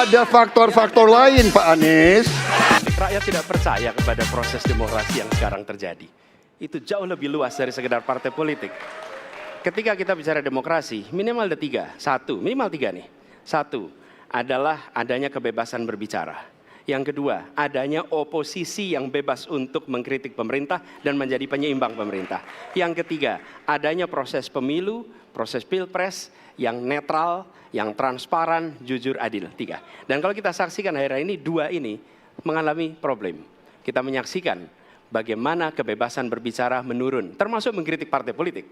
Ada faktor-faktor lain, Pak Anies. Rakyat tidak percaya kepada proses demokrasi yang sekarang terjadi. Itu jauh lebih luas dari sekedar partai politik. Ketika kita bicara demokrasi, minimal ada tiga. Minimal tiga nih. Satu, adalah adanya kebebasan berbicara. Yang kedua, adanya oposisi yang bebas untuk mengkritik pemerintah dan menjadi penyeimbang pemerintah. Yang ketiga, adanya proses pemilu, proses pilpres yang netral, yang transparan, jujur, adil. Tiga. Dan kalau kita saksikan akhir-akhir ini, dua ini mengalami problem. Kita menyaksikan bagaimana kebebasan berbicara menurun, termasuk mengkritik partai politik.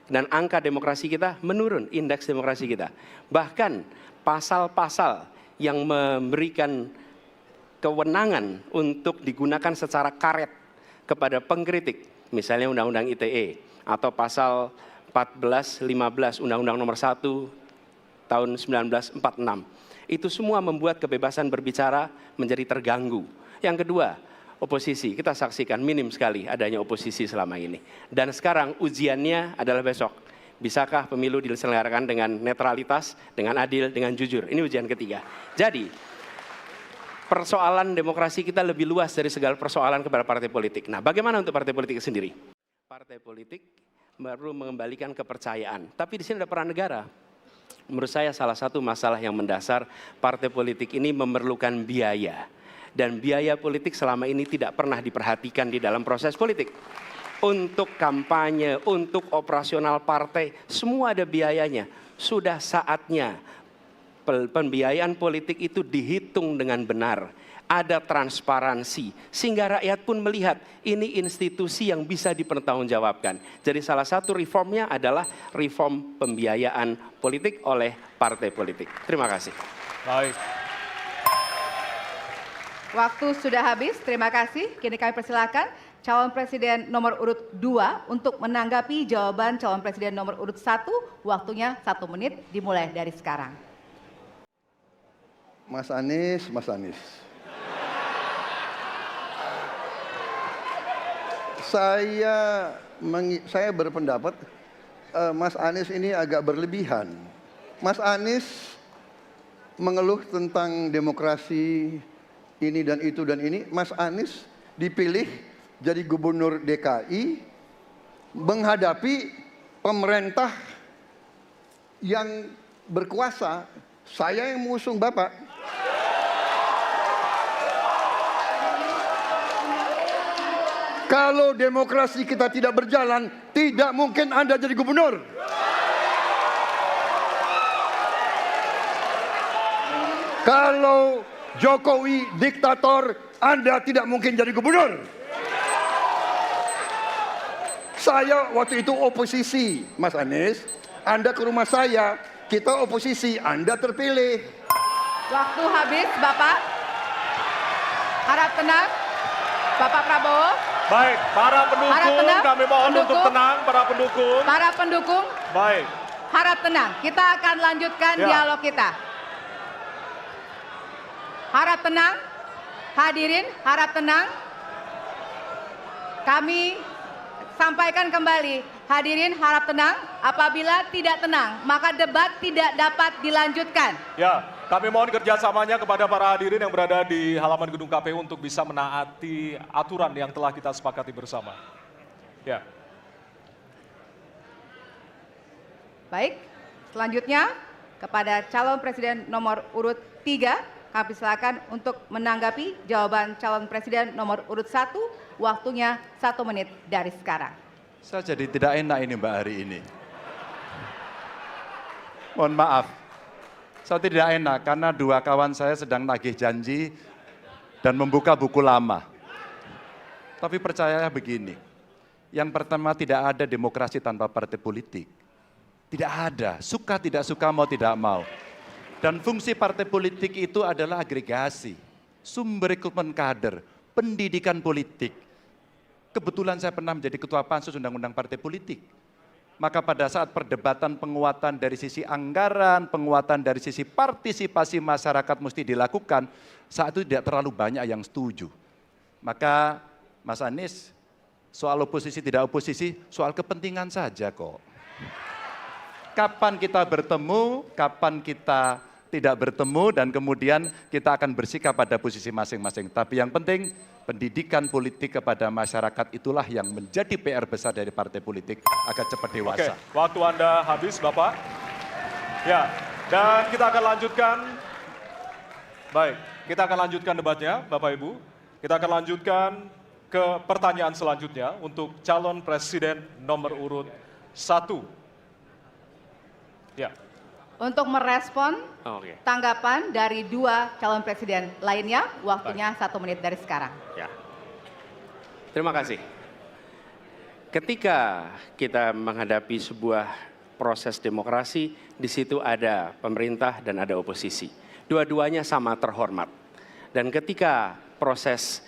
Dan angka demokrasi kita menurun, indeks demokrasi kita. Bahkan pasal-pasal yang memberikan kewenangan untuk digunakan secara karet kepada pengkritik, misalnya Undang-Undang ITE atau pasal 14, 15 Undang-Undang Nomor 1 tahun 1946. Itu semua membuat kebebasan berbicara menjadi terganggu. Yang kedua, oposisi. Kita saksikan minim sekali adanya oposisi selama ini. Dan sekarang ujiannya adalah besok. Bisakah pemilu diselenggarakan dengan netralitas, dengan adil, dengan jujur? Ini ujian ketiga. Jadi, persoalan demokrasi kita lebih luas dari segala persoalan kepada partai politik. Nah, bagaimana untuk partai politik sendiri? Partai politik baru mengembalikan kepercayaan. Tapi di sini ada peran negara. Menurut saya salah satu masalah yang mendasar partai politik ini memerlukan biaya. Dan biaya politik selama ini tidak pernah diperhatikan di dalam proses politik. Untuk kampanye, untuk operasional partai, semua ada biayanya. Sudah saatnya pembiayaan politik itu dihitung dengan benar. Ada transparansi, sehingga rakyat pun melihat ini institusi yang bisa dipertanggungjawabkan. Jadi salah satu reformnya adalah reform pembiayaan politik oleh partai politik. Terima kasih. Baik. Waktu sudah habis, terima kasih. Kini kami persilakan calon presiden nomor urut 2 untuk menanggapi jawaban calon presiden nomor urut 1. Waktunya 1 menit, dimulai dari sekarang. Mas Anies. Saya berpendapat Mas Anies ini agak berlebihan. Mas Anies mengeluh tentang demokrasi ini dan itu dan ini. Mas Anies dipilih jadi gubernur DKI menghadapi pemerintah yang berkuasa. Saya yang mengusung Bapak. Kalau demokrasi kita tidak berjalan, tidak mungkin Anda jadi gubernur. Kalau Jokowi diktator, Anda tidak mungkin jadi gubernur. Saya waktu itu oposisi, Mas Anies. Anda ke rumah saya, kita oposisi, Anda terpilih. Waktu habis, Bapak. Harap tenang, Bapak Prabowo. Baik, para pendukung, kami mohon untuk tenang, para pendukung. Para pendukung, Baik. harap tenang. Kita akan lanjutkan dialog kita. Harap tenang, hadirin, harap tenang. Kami sampaikan kembali, hadirin harap tenang. Apabila tidak tenang, maka debat tidak dapat dilanjutkan. Ya, kami mohon kerjasamanya kepada para hadirin yang berada di halaman gedung KPU untuk bisa menaati aturan yang telah kita sepakati bersama. Ya. Baik, selanjutnya kepada calon presiden nomor urut 3, kami silakan untuk menanggapi jawaban calon presiden nomor urut 1, waktunya 1 menit dari sekarang. Saya jadi tidak enak ini Mbak hari ini. Mohon maaf. Saya tidak enak karena dua kawan saya sedang nagih janji dan membuka buku lama. Tapi percaya begini, yang pertama tidak ada demokrasi tanpa partai politik. Tidak ada, suka tidak suka, mau tidak mau. Dan fungsi partai politik itu adalah agregasi, sumber rekrutmen kader, pendidikan politik. Kebetulan saya pernah menjadi ketua pansus undang-undang partai politik. Maka pada saat perdebatan penguatan dari sisi anggaran, penguatan dari sisi partisipasi masyarakat mesti dilakukan, saat itu tidak terlalu banyak yang setuju. Maka Mas Anies, soal oposisi tidak oposisi, soal kepentingan saja kok. Kapan kita bertemu, kapan kita tidak bertemu dan kemudian kita akan bersikap pada posisi masing-masing. Tapi yang penting pendidikan politik kepada masyarakat itulah yang menjadi PR besar dari partai politik agar cepat Oke, dewasa. waktu Anda habis, Bapak. Ya, dan kita akan lanjutkan. Baik, kita akan lanjutkan debatnya, Bapak Ibu. Kita akan lanjutkan ke pertanyaan selanjutnya untuk calon presiden nomor urut 1. Ya. Untuk merespon Oke. tanggapan dari dua calon presiden lainnya, waktunya 1 menit dari sekarang. Ya. Terima kasih. Ketika kita menghadapi sebuah proses demokrasi, di situ ada pemerintah dan ada oposisi. Dua-duanya sama terhormat. Dan ketika proses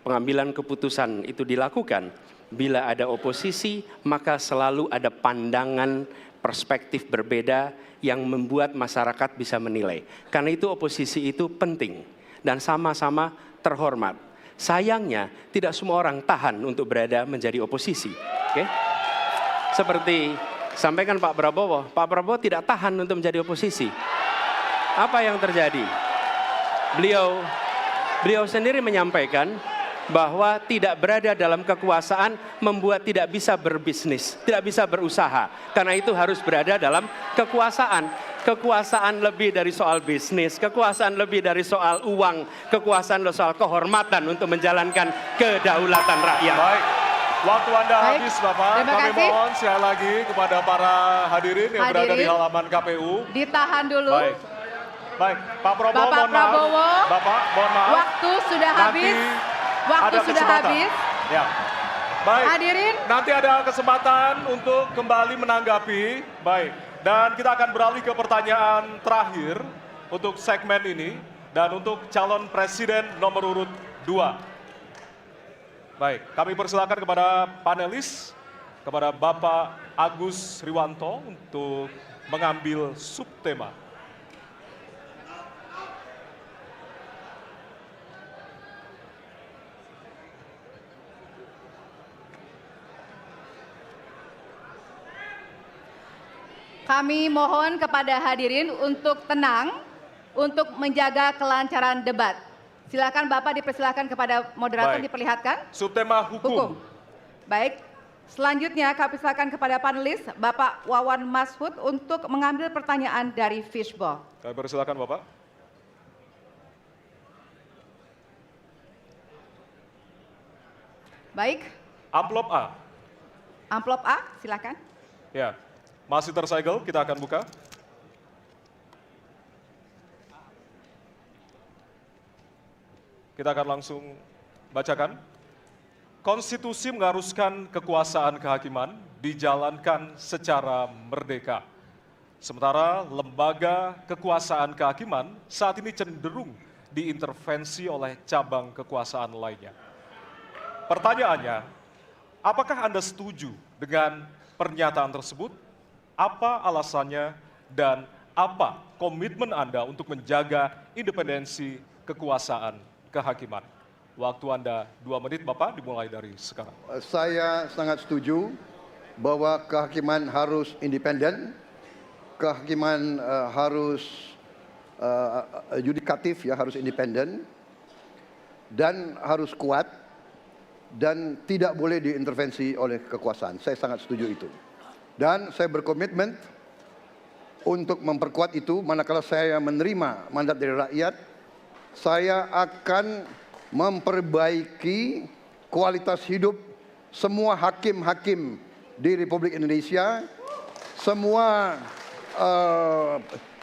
pengambilan keputusan itu dilakukan, bila ada oposisi, maka selalu ada pandangan perspektif berbeda yang membuat masyarakat bisa menilai. Karena itu oposisi itu penting dan sama-sama terhormat. Sayangnya tidak semua orang tahan untuk berada menjadi oposisi. Oke? Seperti sampaikan Pak Prabowo tidak tahan untuk menjadi oposisi. Apa yang terjadi? Beliau sendiri menyampaikan bahwa tidak berada dalam kekuasaan membuat tidak bisa berbisnis, tidak bisa berusaha. Karena itu harus berada dalam kekuasaan. Kekuasaan lebih dari soal bisnis, kekuasaan lebih dari soal uang, kekuasaan soal kehormatan untuk menjalankan kedaulatan rakyat. Baik, waktu Anda Baik, habis, Bapak. terima Kami kasih. mohon sekali lagi kepada para hadirin yang berada di Hadirin. halaman KPU. Ditahan dulu. Baik, baik, Pak Prabowo, Bapak mohon maaf. Prabowo, Bapak, mohon maaf. Waktu sudah Nanti habis. Waktu ada sudah kesempatan. habis. Ya. Baik. Hadirin. Nanti ada kesempatan untuk kembali menanggapi. Baik. Dan kita akan beralih ke pertanyaan terakhir untuk segmen ini dan untuk calon presiden nomor urut 2. Baik, kami persilakan kepada panelis, kepada Bapak Agus Riwanto untuk mengambil subtema. Kami mohon kepada hadirin untuk tenang, untuk menjaga kelancaran debat. Silakan Bapak dipersilakan kepada moderator Baik. diperlihatkan. Subtema Hukum. Baik. Selanjutnya kami silakan kepada panelis Bapak Wawan Mashud untuk mengambil pertanyaan dari Fishball. Kami persilakan Bapak. Baik. Amplop A. Amplop A, silakan. Ya, masih tersegel, kita akan buka. Kita akan langsung bacakan. Konstitusi mengharuskan kekuasaan kehakiman dijalankan secara merdeka. Sementara lembaga kekuasaan kehakiman saat ini cenderung diintervensi oleh cabang kekuasaan lainnya. Pertanyaannya, apakah Anda setuju dengan pernyataan tersebut? Apa alasannya dan apa komitmen Anda untuk menjaga independensi kekuasaan kehakiman? Waktu Anda 2 menit, Bapak, dimulai dari sekarang. Saya sangat setuju bahwa kehakiman harus independen, kehakiman harus yudikatif, ya, harus independen, dan harus kuat, dan tidak boleh diintervensi oleh kekuasaan. Saya sangat setuju itu. Dan saya berkomitmen untuk memperkuat itu. Manakala saya menerima mandat dari rakyat, saya akan memperbaiki kualitas hidup semua hakim-hakim di Republik Indonesia, semua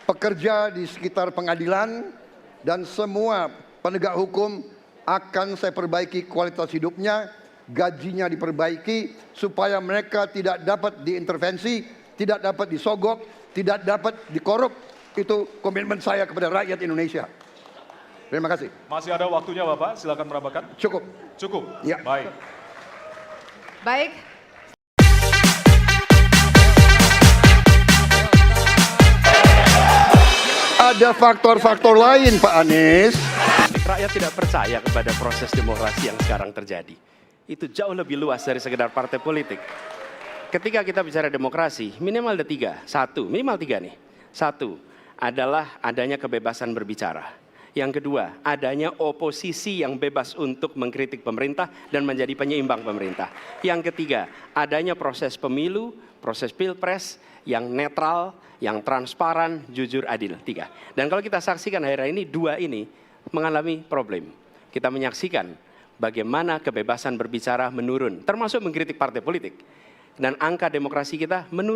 pekerja di sekitar pengadilan, dan semua penegak hukum akan saya perbaiki kualitas hidupnya, gajinya diperbaiki, supaya mereka tidak dapat diintervensi, tidak dapat disogok, tidak dapat dikorup. Itu komitmen saya kepada rakyat Indonesia. Terima kasih. Masih ada waktunya, Bapak, silakan menambahkan. Cukup. Cukup? Ya. Baik. Baik. Ada faktor-faktor lain, Pak Anies. Rakyat tidak percaya kepada proses demokrasi yang sekarang terjadi. Itu jauh lebih luas dari sekedar partai politik. Ketika kita bicara demokrasi, minimal ada 3. Minimal 3 nih. 1, adalah adanya kebebasan berbicara. Yang kedua, adanya oposisi yang bebas untuk mengkritik pemerintah dan menjadi penyeimbang pemerintah. Yang ketiga, adanya proses pemilu, proses pilpres yang netral, yang transparan, jujur, adil. 3. Dan kalau kita saksikan akhir-akhir ini, 2 ini mengalami problem. Kita menyaksikan bagaimana kebebasan berbicara menurun, termasuk mengkritik partai politik. Dan angka demokrasi kita menurun.